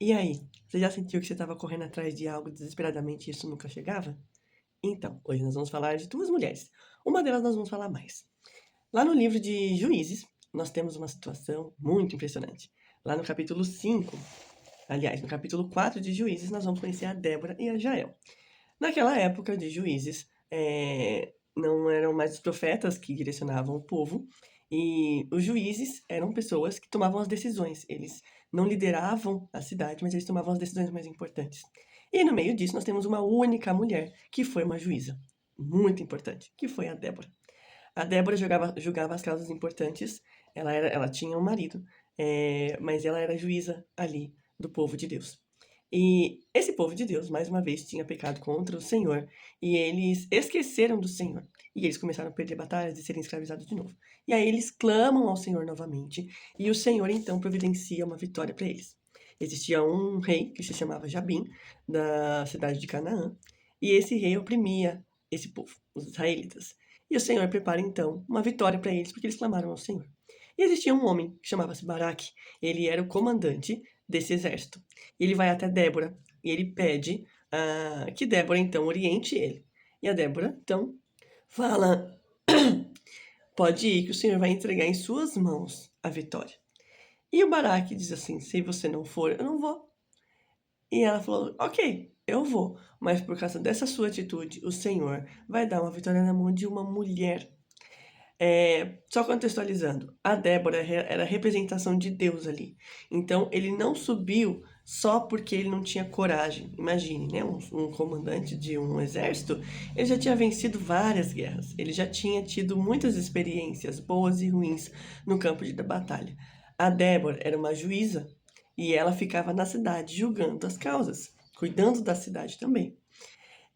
E aí, você já sentiu que você estava correndo atrás de algo desesperadamente e isso nunca chegava? Então, hoje nós vamos falar de duas mulheres. Uma delas nós vamos falar mais. Lá no livro de Juízes, nós temos uma situação muito impressionante. Lá no capítulo 5, aliás, no capítulo 4 de Juízes, nós vamos conhecer a Débora e a Jael. Naquela época de Juízes, não eram mais os profetas que direcionavam o povo, e os juízes eram pessoas que tomavam as decisões. Eles não lideravam a cidade, mas eles tomavam as decisões mais importantes. E no meio disso, nós temos uma única mulher que foi uma juíza, muito importante, que foi a Débora. A Débora julgava as causas importantes, ela tinha um marido, mas ela era juíza ali do povo de Deus. E esse povo de Deus, mais uma vez, tinha pecado contra o Senhor, e eles esqueceram do Senhor. E eles começaram a perder batalhas e serem escravizados de novo. E aí eles clamam ao Senhor novamente, e o Senhor então providencia uma vitória para eles. Existia um rei que se chamava Jabim, da cidade de Canaã, e esse rei oprimia esse povo, os israelitas. E o Senhor prepara então uma vitória para eles, porque eles clamaram ao Senhor. E existia um homem que chamava-se Baraque, ele era o comandante desse exército. E ele vai até Débora e ele pede que Débora então oriente ele. E a Débora então fala: pode ir, que o Senhor vai entregar em suas mãos a vitória. E o Baraque diz assim: se você não for, eu não vou. E ela falou: ok, eu vou, mas por causa dessa sua atitude, o Senhor vai dar uma vitória na mão de uma mulher. Só contextualizando, a Débora era a representação de Deus ali. Então, ele não subiu só porque ele não tinha coragem. Imagine, né? Um comandante de um exército, ele já tinha vencido várias guerras. Ele já tinha tido muitas experiências, boas e ruins, no campo de batalha. A Débora era uma juíza e ela ficava na cidade julgando as causas, cuidando da cidade também.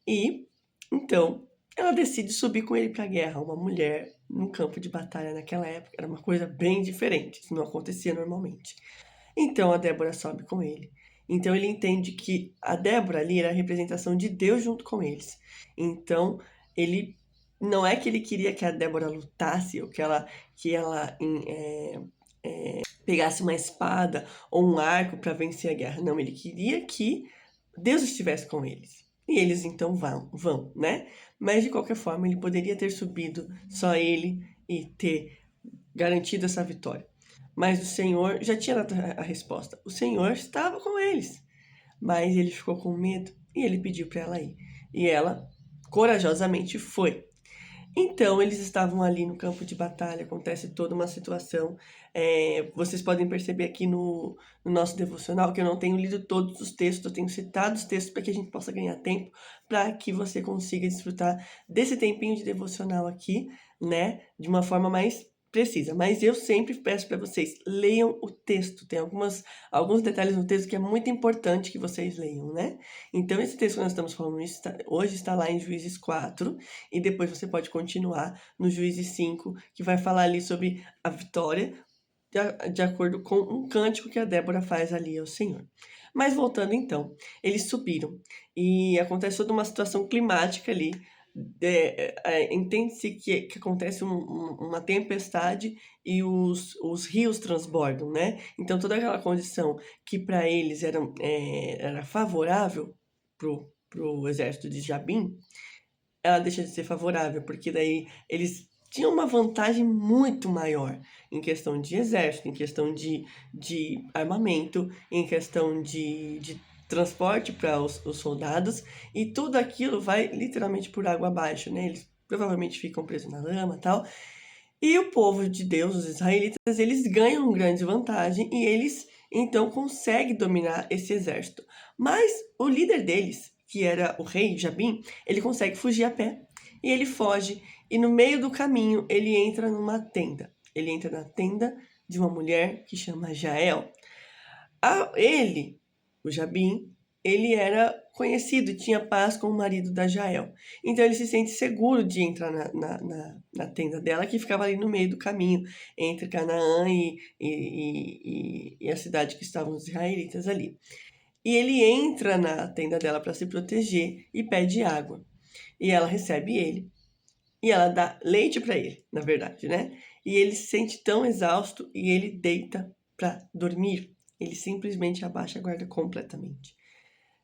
E, então, ela decide subir com ele para a guerra. Uma mulher num campo de batalha naquela época era uma coisa bem diferente, isso não acontecia normalmente. Então a Débora sobe com ele. Então ele entende que a Débora ali era a representação de Deus junto com eles. Então ele não é que ele queria que a Débora lutasse ou que ela pegasse uma espada ou um arco para vencer a guerra. Não, ele queria que Deus estivesse com eles. E eles então vão, né? Mas de qualquer forma, ele poderia ter subido só ele e ter garantido essa vitória. Mas o Senhor já tinha dado a resposta. O Senhor estava com eles. Mas ele ficou com medo e ele pediu para ela ir. E ela corajosamente foi. Então, eles estavam ali no campo de batalha, acontece toda uma situação. Vocês podem perceber aqui no nosso devocional que eu não tenho lido todos os textos, eu tenho citado os textos para que a gente possa ganhar tempo, para que você consiga desfrutar desse tempinho de devocional aqui, né, de uma forma mais precisa. Mas eu sempre peço para vocês, leiam o texto. Tem alguns detalhes no texto que é muito importante que vocês leiam, né? Então, esse texto que nós estamos falando hoje está lá em Juízes 4, e depois você pode continuar no Juízes 5, que vai falar ali sobre a vitória, de acordo com um cântico que a Débora faz ali ao Senhor. Mas voltando então, eles subiram e acontece toda uma situação climática ali. Entende-se que acontece uma tempestade e os rios transbordam, né? Então toda aquela condição que para eles era favorável pro exército de Jabim, ela deixa de ser favorável, porque daí eles tinham uma vantagem muito maior em questão de exército, em questão de armamento, em questão de transporte para os soldados, e tudo aquilo vai literalmente por água abaixo, né? Eles provavelmente ficam presos na lama e tal. E o povo de Deus, os israelitas, eles ganham grande vantagem e eles então conseguem dominar esse exército. Mas o líder deles, que era o rei Jabim, ele consegue fugir a pé. E ele foge, e no meio do caminho ele entra numa tenda. Ele entra na tenda de uma mulher que chama Jael. O Jabim, ele era conhecido e tinha paz com o marido da Jael. Então ele se sente seguro de entrar na tenda dela, que ficava ali no meio do caminho, entre Canaã e a cidade que estavam os israelitas ali. E ele entra na tenda dela para se proteger e pede água. E ela recebe ele. E ela dá leite para ele, na verdade, né? E ele se sente tão exausto e ele deita para dormir. Ele simplesmente abaixa a guarda completamente.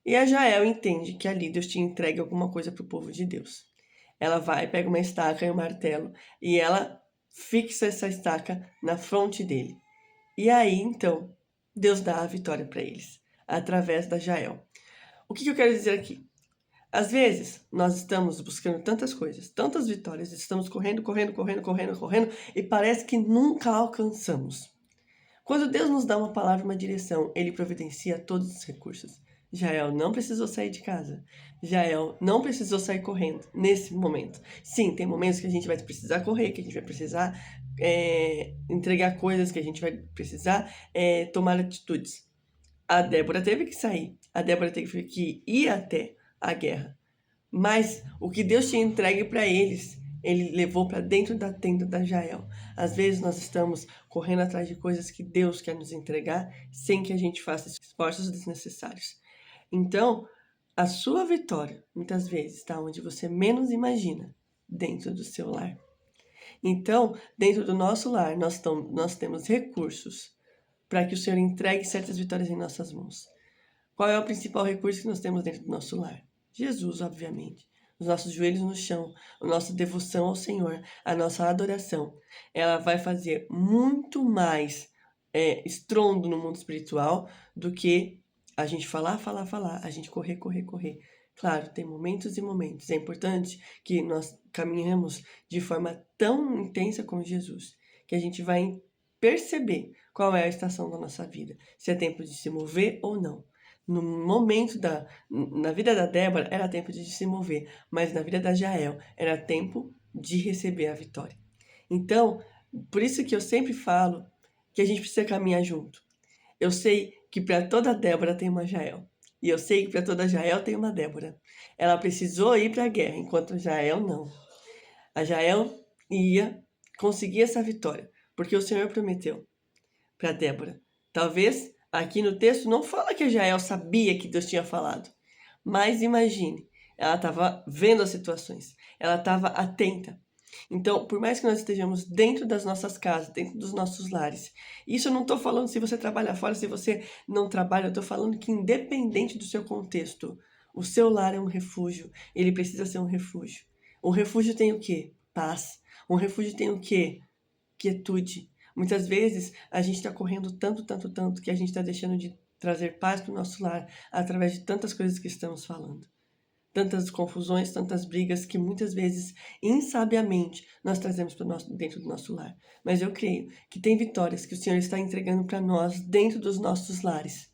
E a Jael entende que ali Deus tinha entregue alguma coisa para o povo de Deus. Ela vai, pega uma estaca e um martelo e ela fixa essa estaca na fronte dele. E aí, então, Deus dá a vitória para eles, através da Jael. O que eu quero dizer aqui? Às vezes, nós estamos buscando tantas coisas, tantas vitórias, estamos correndo, e parece que nunca alcançamos. Quando Deus nos dá uma palavra, uma direção, Ele providencia todos os recursos. Jael não precisou sair de casa. Jael não precisou sair correndo nesse momento. Sim, tem momentos que a gente vai precisar correr, que a gente vai precisar entregar coisas, que a gente vai precisar tomar atitudes. A Débora teve que sair. A Débora teve que ir até a guerra. Mas o que Deus tinha entregue para eles, ele levou para dentro da tenda da Jael. Às vezes nós estamos correndo atrás de coisas que Deus quer nos entregar sem que a gente faça esforços desnecessários. Então, a sua vitória, muitas vezes, está onde você menos imagina, dentro do seu lar. Então, dentro do nosso lar, nós temos recursos para que o Senhor entregue certas vitórias em nossas mãos. Qual é o principal recurso que nós temos dentro do nosso lar? Jesus, obviamente. Os nossos joelhos no chão, a nossa devoção ao Senhor, a nossa adoração. Ela vai fazer muito mais estrondo no mundo espiritual do que a gente falar, a gente correr. Claro, tem momentos e momentos. É importante que nós caminhemos de forma tão intensa com Jesus, que a gente vai perceber qual é a estação da nossa vida, se é tempo de se mover ou não. No momento na vida da Débora era tempo de se mover, mas na vida da Jael era tempo de receber a vitória. Então, por isso que eu sempre falo que a gente precisa caminhar junto. Eu sei que para toda Débora tem uma Jael. E eu sei que para toda Jael tem uma Débora. Ela precisou ir para a guerra, enquanto a Jael não. A Jael ia conseguir essa vitória, porque o Senhor prometeu para Débora. Talvez aqui no texto não fala que a Jael sabia que Deus tinha falado, mas imagine, ela estava vendo as situações, ela estava atenta. Então, por mais que nós estejamos dentro das nossas casas, dentro dos nossos lares, isso eu não estou falando se você trabalha fora, se você não trabalha, eu estou falando que independente do seu contexto, o seu lar é um refúgio, ele precisa ser um refúgio. Um refúgio tem o quê? Paz. Um refúgio tem o quê? Quietude. Muitas vezes a gente está correndo tanto, que a gente está deixando de trazer paz para o nosso lar através de tantas coisas que estamos falando. Tantas confusões, tantas brigas que muitas vezes, insabiamente, nós trazemos dentro do nosso lar. Mas eu creio que tem vitórias que o Senhor está entregando para nós dentro dos nossos lares.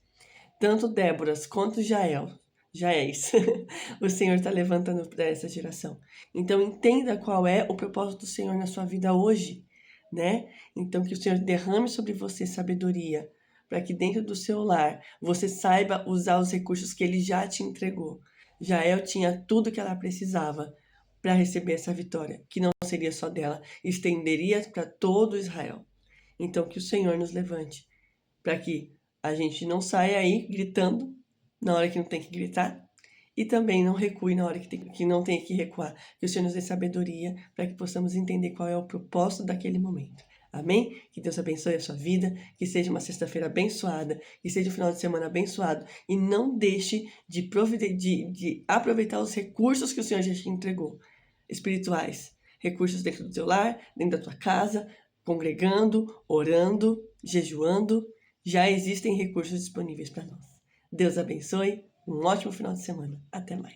Tanto Déboras quanto Jaéis, o Senhor está levantando para essa geração. Então entenda qual é o propósito do Senhor na sua vida hoje, né? Então que o Senhor derrame sobre você sabedoria, para que dentro do seu lar você saiba usar os recursos que Ele já te entregou. Jael tinha tudo que ela precisava para receber essa vitória, que não seria só dela, estenderia para todo Israel. Então que o Senhor nos levante, para que a gente não saia aí gritando na hora que não tem que gritar e também não recue na hora que não tem que recuar. Que o Senhor nos dê sabedoria para que possamos entender qual é o propósito daquele momento. Amém? Que Deus abençoe a sua vida, que seja uma sexta-feira abençoada, que seja um final de semana abençoado e não deixe de aproveitar os recursos que o Senhor já te entregou, espirituais, recursos dentro do teu lar, dentro da tua casa, congregando, orando, jejuando, já existem recursos disponíveis para nós. Deus abençoe, um ótimo final de semana. Até mais.